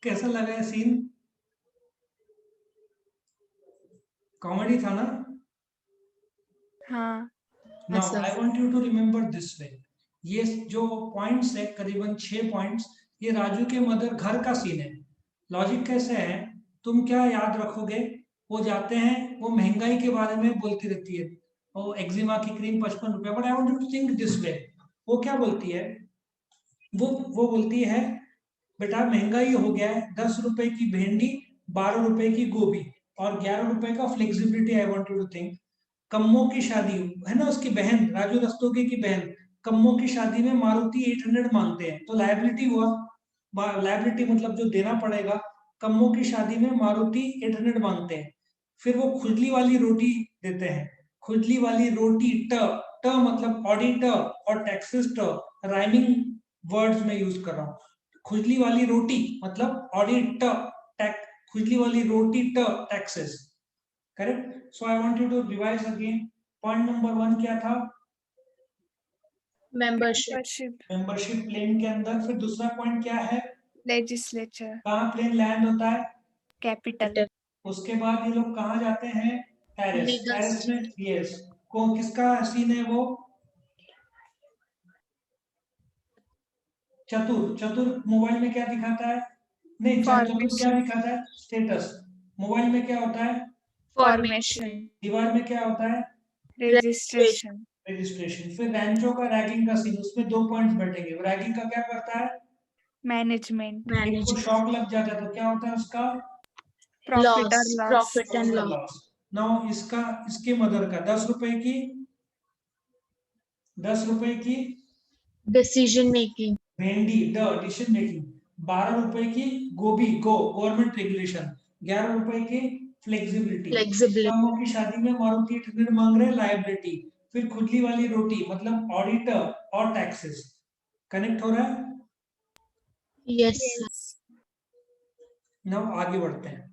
कैसा लगा है सीन? कॉमेडी था ना? हाँ. Now sir. I want you to remember this way. ये जो पॉइंट्स है करीबन 6 पॉइंट्स, ये राजू के मदर घर का सीन है। लॉजिक कैसे है, तुम क्या याद रखोगे, वो जाते हैं, वो महंगाई के बारे में बोलती रहती है, वो एक्जिमा की क्रीम 55 रुपए, but I want to think this way, वो क्या बोलती है, वो बोलती है बेटा महंगाई हो गया है, 10 रुपए की भिंडी, 12 रुपए की गोभी और 11 रुपए का flexibility, I want to think. Kammo की शादी है ना, उसकी बहन राजू रस्तोगी की बहन, कम्मो की शादी में मारुति 800 मांगते हैं, तो लायबिलिटी हुआ, लायबिलिटी मतलब जो देना पड़ेगा। कम्मो की शादी में मारुति 800 मांगते हैं, फिर वो खुजली वाली रोटी देते हैं, खुजली वाली रोटी, ट ट मतलब ऑडिटर और टैक्सेस, ट राइमिंग वर्ड्स में यूज कर रहा हूँ। खुजली वाली रोटी मतलब ऑडिट, टैक्स, खुजली वाली रोटी, ट taxes, correct. So I want you to revise again. Point number 1 क्या था, membership, Membership. मेंबरशिप प्लेन के अंदर, फिर दूसरा पॉइंट क्या है, Legislature. कहाँ प्लेन लैंड होता है, Capital. उसके बाद ये लोग कहाँ जाते हैं, पेरिस, legal पेरिस में, यस, को किसका सीन है वो, चतुर, चतुर मोबाइल में क्या दिखाता है, नहीं चतुर क्या दिखाता है, स्टेटस, मोबाइल में क्या होता है, Formation. दीवार में क्या होता है, Registration. रजिस्ट्रेशन। फिर रैंचो का रैगिंग का सीन, उसमें 2 पॉइंट्स बैठेंगे, रैगिंग का क्या करता है, Management. इनको management, शॉक लग जाता है तो क्या होता है उसका, Profit or loss. profit and loss, now इसका, इसके मदर का 10 रुपए की, 10 रुपए की decision making, भेंडी, द डिसीजन मेकिंग, 12 रुपए की गोभी, गो गवर्नमेंट रेगुलेशन, 11 रुपए की फ्लेक्सिबिलिटी, flexibility, कमों की शादी में मारुति 800 मांग रहे, लायबिलिटी, फिर खुजली वाली रोटी मतलब ऑडिटर और टैक्सेस, कनेक्ट हो रहा है। yes, sir. नाउ आगे बढ़ते हैं।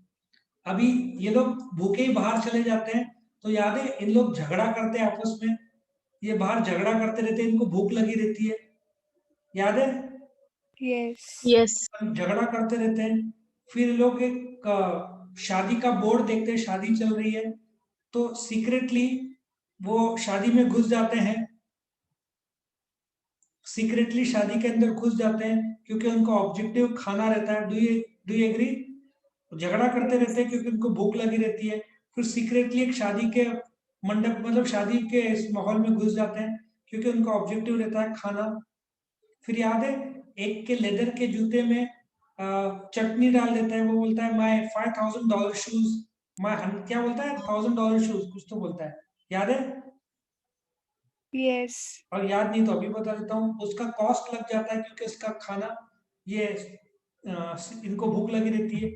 अभी ये लोग भूखे ही बाहर चले जाते हैं, तो याद है इन लोग झगड़ा करते हैं आपस में, ये बाहर झगड़ा करते रहते हैं, इनको भूख लगी रहती है, याद है, Yes. yes, झगड़ा करते रहते हैं, फिर ये लोग एक शादी का बोर्ड देखते हैं, शादी चल रही है, तो सीक्रेटली वो शादी में घुस जाते हैं, सीक्रेटली शादी के अंदर घुस जाते हैं, क्योंकि उनका ऑब्जेक्टिव खाना रहता है, डू यू एग्री, झगड़ा करते रहते हैं क्योंकि उनको भूख लगी रहती है, फिर सीक्रेटली एक शादी के मंडप मतलब शादी के इस माहौल में घुस जाते हैं, क्योंकि उनका ऑब्जेक्टिव रहता है खाना। फिर याद है एक के लेदर के जूते में चटनी डाल देता है, वो बोलता है माय $5,000 शूज, माय, क्या बोलता है, $1,000 शूज, कुछ तो बोलता है, याद है, Yes. और याद नहीं तो अभी बता देता हूँ, उसका कॉस्ट लग जाता है क्योंकि उसका खाना, ये इनको भूख लगी रहती है।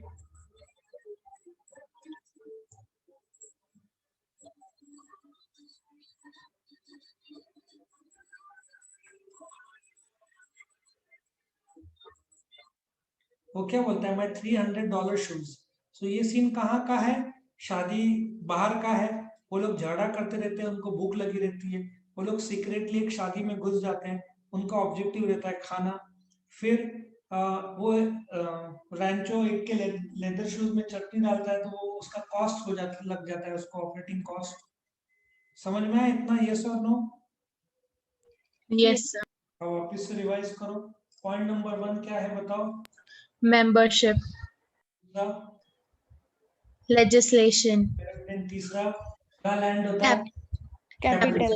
वो क्या बोलता है, मैं $300 शूज। सो ये सीन कहाँ का है, शादी बाहर का है, वो लोग झगड़ा करते रहते हैं, उनको भूख लगी रहती है, वो लोग सीक्रेटली एक शादी में घुस जाते हैं, उनका ऑब्जेक्टिव रहता है खाना। फिर वो रैंचो एक के लेदर शूज में चटनी डालता है, तो वो उसका कॉस्ट हो जाता, लग जाता है उसको, ऑपरेटिंग कॉस्ट। समझ में आया इतना, यस और नो। yes, sir. अब वापिस से रिवाइज करो, पॉइंट नंबर 1 क्या है बताओ, membership, दूसरा, legislation, तीसरा, कहाँ लैंड होता है, Capital.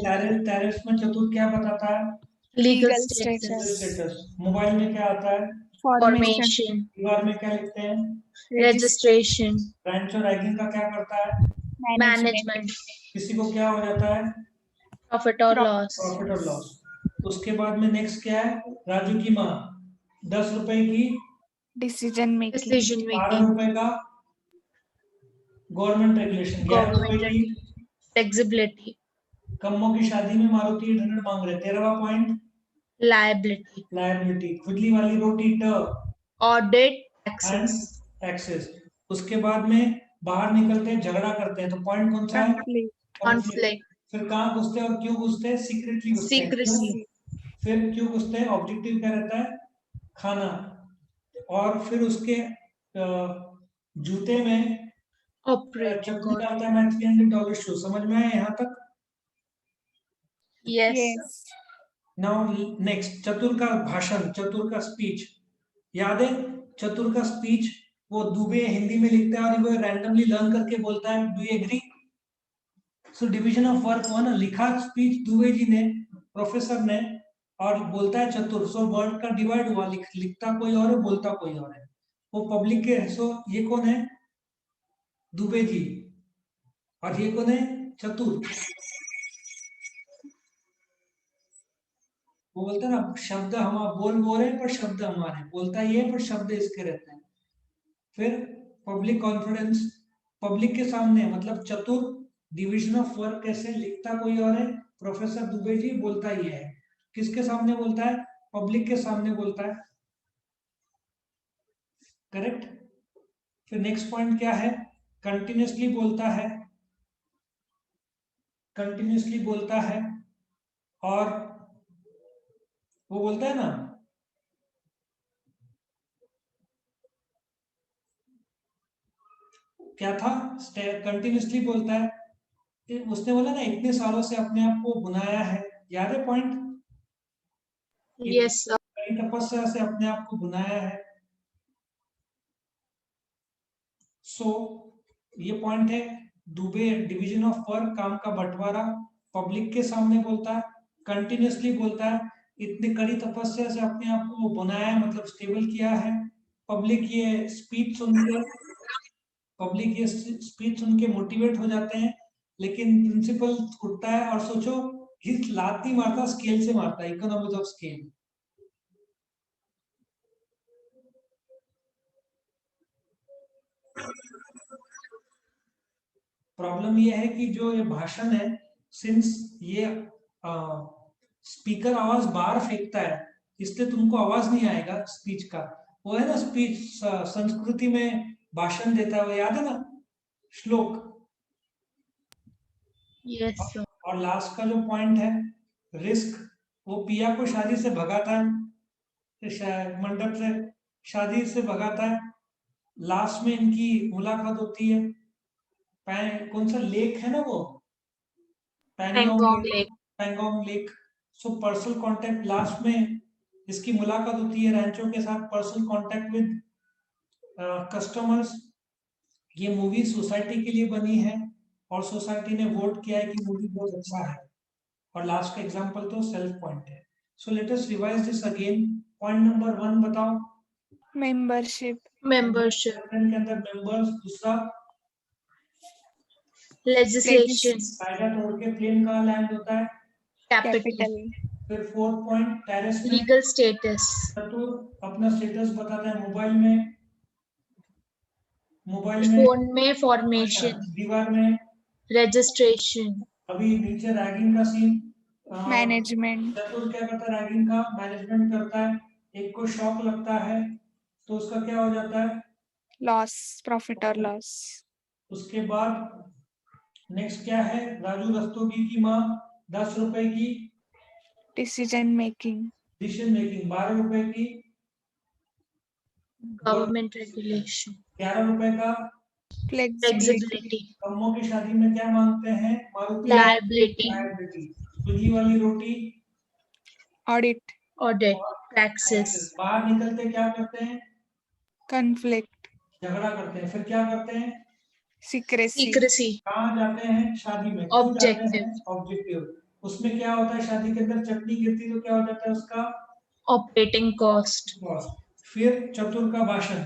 टैरिफ में चतुर क्या बताता है, legal Legal status, status. Status, mobile में क्या आता है, Formation. formation, दीवार में क्या लिखते हैं, registration, रैंच और रैगिंग का क्या करता है, management, किसी को क्या हो जाता है, profit or loss, प्रॉफिट और लॉस। उसके बाद में नेक्स्ट क्या है, राजू की माँ 10 रुपए की, Decision making. decision 12 making, रुपए का गवर्नमेंट रेगुलेशन, 11 रुपए government की, flexibility, कम्मों की शादी में मारुति 800 मांग रहे, 13वां पॉइंट, liability, लायबिलिटी, खुजली वाली रोटी, ट audit, एंड taxes, टैक्सेस। उसके बाद में बाहर निकलते हैं, झगड़ा करते हैं, तो पॉइंट कौन सा है, Conflict. conflict, फिर कहाँ घुसते हैं और क्यों घुसते हैं, सीक्रेटली घुसते हैं, क्यों? secrecy, फिर क्यों घुसते हैं, ऑब्जेक्टिव क्या रहता है, खाना, और फिर उसके जूते में operating चटनी cost, डालता है, मैं $300 शू, समझ में आया यहाँ तक। yes, Yes. नाउ नेक्स्ट, चतुर का भाषण, चतुर का स्पीच, याद है, चतुर का स्पीच वो दुबे हिंदी में लिखता है और वो रैंडमली लर्न करके बोलता है, do you agree? So division of work हुआ ना, लिखा स्पीच दुबे जी ने, प्रोफेसर ने, और बोलता है चतुर। सो वर्ड का डिवाइड हुआ, लिखता कोई और है, बोलता कोई और है। वो पब्लिक के, सो ये कौन है? दुबे जी। और ये कौन है? चतुर। वो बोलता है ना, शब्द हम बोल रहे हैं पर शब्द हमारे, बोलता ये पर शब्द इसके रहते हैं। फिर पब्लिक कॉन्फिडेंस, पब्लिक के सामने मतलब चतुर, डिवीजन ऑफ वर्क कैसे, लिखता कोई और है, प्रोफेसर दुबे जी, बोलता ये है। किसके सामने बोलता है? पब्लिक के सामने बोलता है। करेक्ट। फिर नेक्स्ट पॉइंट क्या है? कंटिन्यूसली बोलता है, कंटिन्यूसली बोलता है। और वो बोलता है ना, क्या था? कंटिन्यूसली बोलता है। उसने बोला ना, इतने सालों से अपने आप को बुनाया है, याद है पॉइंट? Yes, sir. कई तपस्या से अपने आप को बुनाया है। सो ये पॉइंट है, दुबे डिवीजन ऑफ वर्क, काम का बंटवारा, पब्लिक के सामने बोलता है, कंटिन्यूसली बोलता है, इतनी कड़ी तपस्या से अपने आप को बनाया है, मतलब स्टेबल किया है। पब्लिक ये स्पीच सुन के मोटिवेट हो जाते हैं। लेकिन प्रिंसिपल उठता है और सोचो, हिट लात नहीं मारता, स्केल से मारता है, इकोनॉमिक्स ऑफ स्केल। प्रॉब्लम ये है कि जो ये भाषण है, सिंस ये स्पीकर आवाज बाहर फेंकता है, इसलिए तुमको आवाज नहीं आएगा स्पीच का। वो है ना स्पीच, संस्कृति में भाषण देता है, वो याद है ना श्लोक? Yes, sir. और लास्ट का जो पॉइंट है, रिस्क, वो पिया को शादी से भगाता है, मंडप से शादी से भगाता है। लास्ट में इनकी मुलाकात होती है, कौन सा लेक है ना वो, Pangong Lake. Pangong lake. So personal contact, last में इसकी मुलाकात होती है रैंचो के साथ, पर्सनल कांटेक्ट विद कस्टमर्स। ये मूवी सोसाइटी के लिए बनी है और सोसाइटी ने वोट किया है कि मूवी बहुत अच्छा है। और लास्ट का एग्जांपल तो सेल्फ पॉइंट है। So let us revise this again. Point number 1 बताओ। Membership. Membership. के अंदर मेंबर्स। दूसरा, Legislation. कायदा तोड़ के प्लेन कहाँ लैंड होता है? Capital. Capital. फिर 4th पॉइंट, टेरेस में Legal status. चतुर अपना स्टेटस बताता है मोबाइल में, Phone में formation. दीवार में। Registration. अभी नीचे रैगिंग का सीन, Management. चतुर क्या करता है? रैगिंग का मैनेजमेंट करता है। एक को शॉक लगता है तो उसका क्या हो जाता है? Loss. Profit or loss. उसके बाद नेक्स्ट क्या है? राजू रस्तोगी की माँ 10 रुपए की Decision making. डिसीजन मेकिंग, 12 रुपए की, Government regulation. 11 रुपए का। Flexibility. कम्मों की शादी में क्या मांगते हैं? मारुति Liability. सूजी वाली रोटी, Audit. Audit. Taxes. बाहर निकलते क्या करते हैं? Conflict. झगड़ा करते हैं। फिर क्या करते हैं? Secrecy. Secrecy. कहाँ जाते हैं? शादी में। क्यों जाते हैं? Objective. ऑब्जेक्टिव। उसमें क्या होता है? शादी के अंदर चटनी गिरती तो क्या हो जाता है उसका? Operating cost. फिर चतुर का भाषण,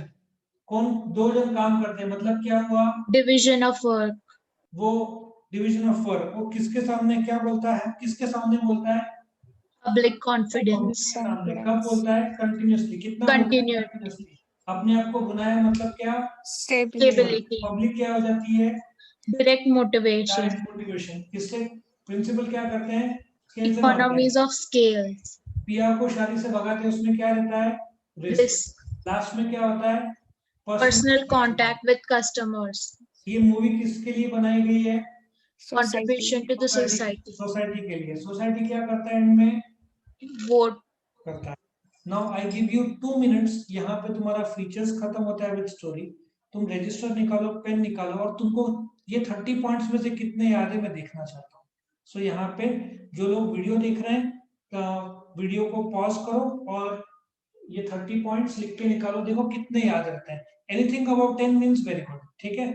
कौन? 2 जन काम करते हैं, मतलब क्या हुआ? Division of work. वो डिवीजन ऑफ वर्क, वो किसके सामने क्या बोलता है? किसके सामने बोलता है? Public confidence. सामने। कब बोलता है? कंटिन्यूसली। कितना? Continuity. कंटिन्यूसली। अपने आप को बुनाया मतलब क्या? Stability. Stability. पब्लिक क्या हो जाती है? Direct motivation. मोटिवेशन। किससे? प्रिंसिपल क्या करते हैं? स्केल से मारते हैं। Economies of scales. पिया को शादी से भगाते, उसमें क्या रहता है? Risk. लास्ट में क्या होता है? Personal contact with customers. ये मूवी किसके लिए बनाई गई है? Contribution to the society. Society के लिए। सोसाइटी क्या करता है इनमें? Vote. करता है। Now I give you 2 minutes. यहाँ पे तुम्हारा फीचर्स खत्म होता है विद स्टोरी। तुम रजिस्टर निकालो, पेन निकालो, और तुमको ये 30 पॉइंट्स में से कितने याद है मैं देखना चाहता हूँ। सो यहाँ पे जो लोग वीडियो देख रहे हैं, वीडियो को पॉज करो और ये 30 पॉइंट्स लिख के निकालो, देखो कितने याद रहते हैं। Anything about 10 means very good, ठीक है।